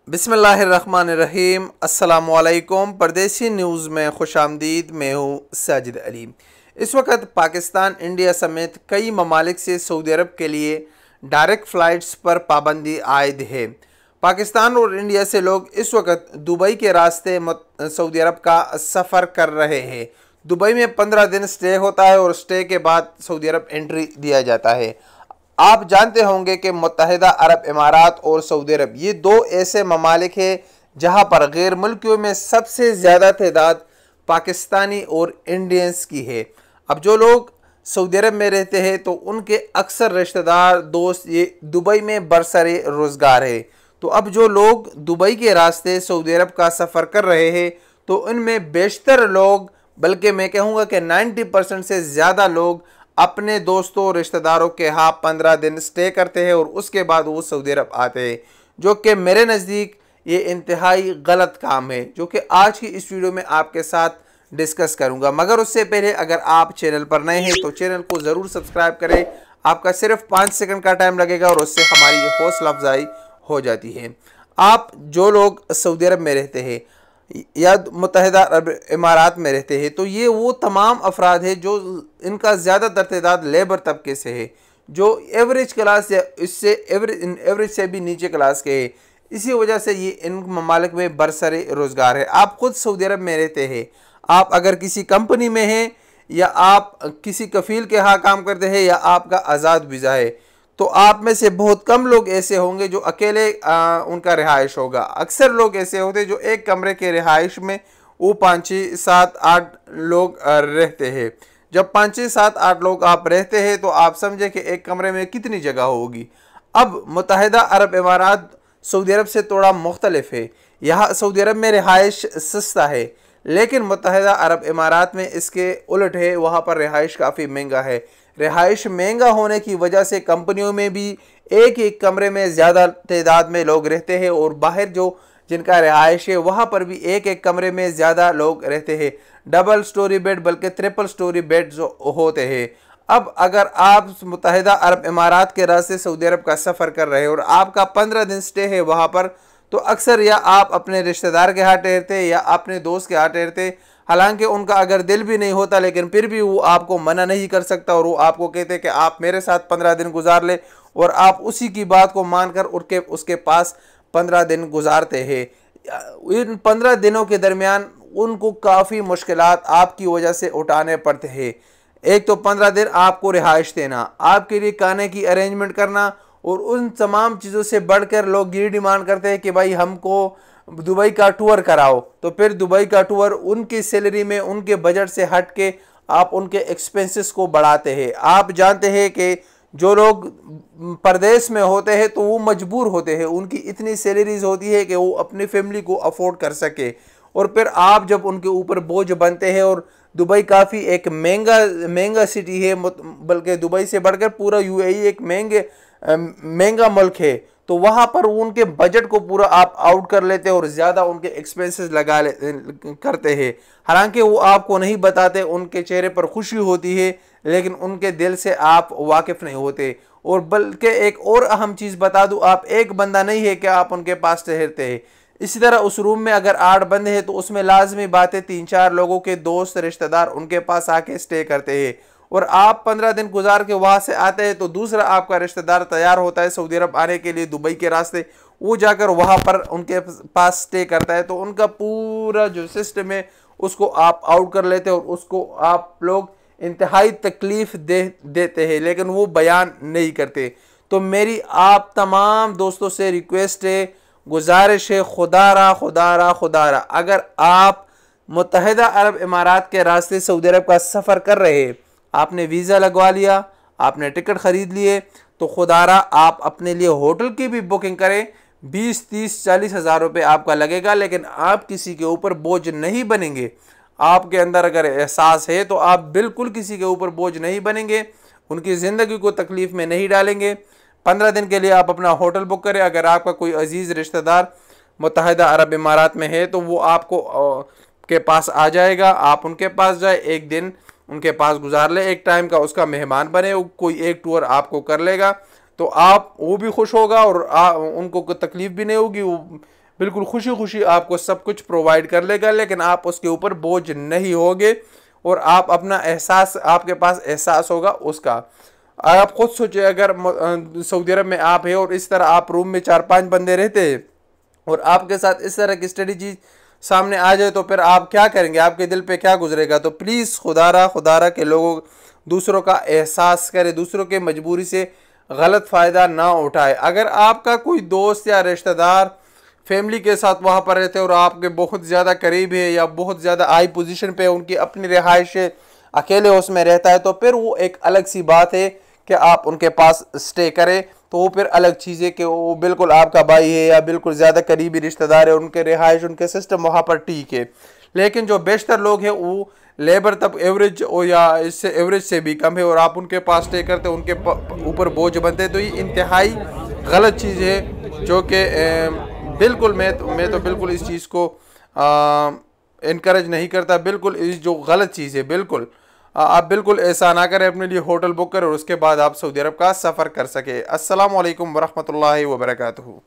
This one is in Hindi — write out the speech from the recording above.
बिस्मिल्लाहिर्रहमानिर्रहीम। अस्सलामुअलैकुम। परदेसी न्यूज़ में खुशामदीद। मैं हूँ साजिद अली। इस वक्त पाकिस्तान, इंडिया समेत कई ममालिक से सऊदी अरब के लिए डायरेक्ट फ़्लाइट्स पर पाबंदी आयद है। पाकिस्तान और इंडिया से लोग इस वक्त दुबई के रास्ते सऊदी अरब का सफ़र कर रहे हैं। दुबई में 15 दिन स्टे होता है और स्टे के बाद सऊदी अरब एंट्री दिया जाता है। आप जानते होंगे कि मुत्तहिदा अरब इमारात और सऊदी अरब ये दो ऐसे ममालिक हैं जहां पर गैर मुल्कियों में सबसे ज़्यादा तादाद पाकिस्तानी और इंडियंस की है। अब जो लोग सऊदी अरब में रहते हैं तो उनके अक्सर रिश्तेदार दोस्त ये दुबई में बरसरे रोज़गार है। तो अब जो लोग दुबई के रास्ते सऊदी अरब का सफ़र कर रहे हैं तो उनमें बेशतर लोग, बल्कि मैं कहूँगा कि 90% से ज़्यादा लोग अपने दोस्तों और रिश्तेदारों के यहाँ 15 दिन स्टे करते हैं और उसके बाद वो सऊदी अरब आते हैं, जो कि मेरे नज़दीक ये इंतहाई गलत काम है, जो कि आज की इस वीडियो में आपके साथ डिस्कस करूंगा। मगर उससे पहले अगर आप चैनल पर नए हैं तो चैनल को ज़रूर सब्सक्राइब करें। आपका सिर्फ 5 सेकंड का टाइम लगेगा और उससे हमारी हौसला अफजाई हो जाती है। आप जो लोग सऊदी अरब में रहते हैं या मुत्तहिदा अरब इमारात में रहते हैं तो ये वो तमाम अफराद है जो इनका ज़्यादातर तादाद लेबर तबके से है, जो एवरेज क्लास या इससे एवरेज से भी नीचे क्लास के है। इसी वजह से ये इन ममालिक में बरसरे रोज़गार है। आप खुद सऊदी अरब में रहते हैं, आप अगर किसी कंपनी में हैं या आप किसी कफ़ील के यहाँ काम करते हैं या आपका आज़ाद वीज़ा है, तो आप में से बहुत कम लोग ऐसे होंगे जो अकेले उनका रिहाइश होगा। अक्सर लोग ऐसे होते हैं जो एक कमरे के रिहाइश में वो 5, 6, 7, 8 लोग रहते हैं। जब 5, 6, 7, 8 लोग आप रहते हैं तो आप समझे कि एक कमरे में कितनी जगह होगी। अब मुत्तहिदा अरब इमारात सऊदी अरब से थोड़ा मुख्तलिफ है। यहाँ सऊदी अरब में रिहाइश सस्ता है, लेकिन मुत्तहिदा अरब इमारात में इसके उलट है, वहाँ पर रिहाइश काफ़ी महंगा है। रिहाइश महंगा होने की वजह से कंपनियों में भी एक एक कमरे में ज़्यादा तादाद में लोग रहते हैं और बाहर जो जिनका रिहाइश है वहाँ पर भी एक एक कमरे में ज़्यादा लोग रहते हैं। डबल स्टोरी बेड बल्कि ट्रिपल स्टोरी बेड जो होते हैं। अब अगर आप मुत्तहिदा अरब इमारात के रास्ते सऊदी अरब का सफ़र कर रहे हैं और आपका 15 दिन स्टे है वहाँ पर, तो अक्सर या आप अपने रिश्तेदार के यहाँ ठहरते या अपने दोस्त के यहाँ ठहरते। हालांकि उनका अगर दिल भी नहीं होता लेकिन फिर भी वो आपको मना नहीं कर सकता और वो आपको कहते कि आप मेरे साथ 15 दिन गुजार ले, और आप उसी की बात को मानकर उसके पास 15 दिन गुजारते हैं। इन 15 दिनों के दरमियान उनको काफ़ी मुश्किलात आपकी वजह से उठाने पड़ते हैं। एक तो 15 दिन आपको रिहाइश देना, आपके लिए खाने की अरेंजमेंट करना, और उन तमाम चीज़ों से बढ़कर लोग ये डिमांड करते हैं कि भाई हमको दुबई का टूर कराओ। तो फिर दुबई का टूर उनकी सैलरी में, उनके बजट से हट के आप उनके एक्सपेंसेस को बढ़ाते हैं। आप जानते हैं कि जो लोग परदेश में होते हैं तो वो मजबूर होते हैं, उनकी इतनी सैलरीज होती है कि वो अपनी फैमिली को अफोर्ड कर सके, और फिर आप जब उनके ऊपर बोझ बनते हैं। और दुबई काफ़ी एक महंगा सिटी है, बल्कि दुबई से बढ़कर पूरा UAE एक महंगा मुल्क है। तो वहाँ पर उनके बजट को पूरा आप आउट कर लेते हैं और ज़्यादा उनके एक्सपेंसेस करते हैं। हालांकि वो आपको नहीं बताते, उनके चेहरे पर खुशी होती है लेकिन उनके दिल से आप वाकिफ़ नहीं होते। और बल्कि एक और अहम चीज़ बता दूँ, आप एक बंदा नहीं है कि आप उनके पास ठहरते हैं। इसी तरह उस रूम में अगर 8 बंदे हैं तो उसमें लाजमी बात है 3-4 लोगों के दोस्त रिश्तेदार उनके पास आके स्टे करते हैं। और आप 15 दिन गुजार के वहाँ से आते हैं तो दूसरा आपका रिश्तेदार तैयार होता है सऊदी अरब आने के लिए दुबई के रास्ते, वो जाकर वहाँ पर उनके पास स्टे करता है। तो उनका पूरा जो सिस्टम है उसको आप आउट कर लेते हैं और उसको आप लोग इंतहाई तकलीफ़ देते हैं, लेकिन वो बयान नहीं करते। तो मेरी आप तमाम दोस्तों से रिक्वेस्ट है, गुजारिश है, खुदारा अगर आप मुत्तहिदा अरब इमारात के रास्ते सऊदी अरब का सफ़र कर रहे हैं, आपने वीज़ा लगवा लिया, आपने टिकट ख़रीद लिए, तो खुदारा आप अपने लिए होटल की भी बुकिंग करें। 20, 30, 40 हज़ार रुपये आपका लगेगा, लेकिन आप किसी के ऊपर बोझ नहीं बनेंगे। आपके अंदर अगर एहसास है तो आप बिल्कुल किसी के ऊपर बोझ नहीं बनेंगे, उनकी ज़िंदगी को तकलीफ़ में नहीं डालेंगे। 15 दिन के लिए आप अपना होटल बुक करें। अगर आपका कोई अजीज़ रिश्तेदार मुत्तहिदा अरब इमारात में है तो वो आपको के पास आ जाएगा, आप उनके पास जाए, एक दिन उनके पास गुजार ले, एक टाइम का उसका मेहमान बने, कोई एक टूर आपको कर लेगा तो आप वो भी खुश होगा और उनको कोई तकलीफ़ भी नहीं होगी। वो बिल्कुल खुशी खुशी आपको सब कुछ प्रोवाइड कर लेगा, लेकिन आप उसके ऊपर बोझ नहीं होगे और आप अपना एहसास, आपके पास एहसास होगा उसका। आप खुद सोचिए, अगर सऊदी अरब में आप है और इस तरह आप रूम में 4-5 बंदे रहते हैं और आपके साथ इस तरह की स्ट्रेटजी सामने आ जाए तो फिर आप क्या करेंगे, आपके दिल पे क्या गुजरेगा। तो प्लीज़ खुदारा के लोगों, दूसरों का एहसास करें, दूसरों के मजबूरी से गलत फ़ायदा ना उठाए। अगर आपका कोई दोस्त या रिश्तेदार फैमिली के साथ वहाँ पर रहते और आपके बहुत ज़्यादा करीब है या बहुत ज़्यादा हाई पोजीशन पे उनकी अपनी रिहाइश है, अकेले उसमें रहता है, तो फिर वो एक अलग सी बात है कि आप उनके पास स्टे करें। तो वो फिर अलग चीज़ है कि वो बिल्कुल आपका भाई है या बिल्कुल ज़्यादा करीबी रिश्तेदार है, उनके रिहाइश, उनके सिस्टम वहाँ पर ठीक है। लेकिन जो बेशतर लोग हैं वो लेबर तब एवरेज और या इससे एवरेज से भी कम है और आप उनके पास स्टे करते, उनके ऊपर बोझ बनते, तो ये इंतहाई गलत चीज़ है जो कि बिल्कुल मैं तो बिल्कुल इस चीज़ को इनकरेज नहीं करता। बिल्कुल इस जो गलत चीज़ है, बिल्कुल आप बिल्कुल ऐसा ना करें, अपने लिए होटल बुक करें और उसके बाद आप सऊदी अरब का सफ़र कर सके। अस्सलाम वालेकुम वरहमतुल्लाहि वबरकातुहू।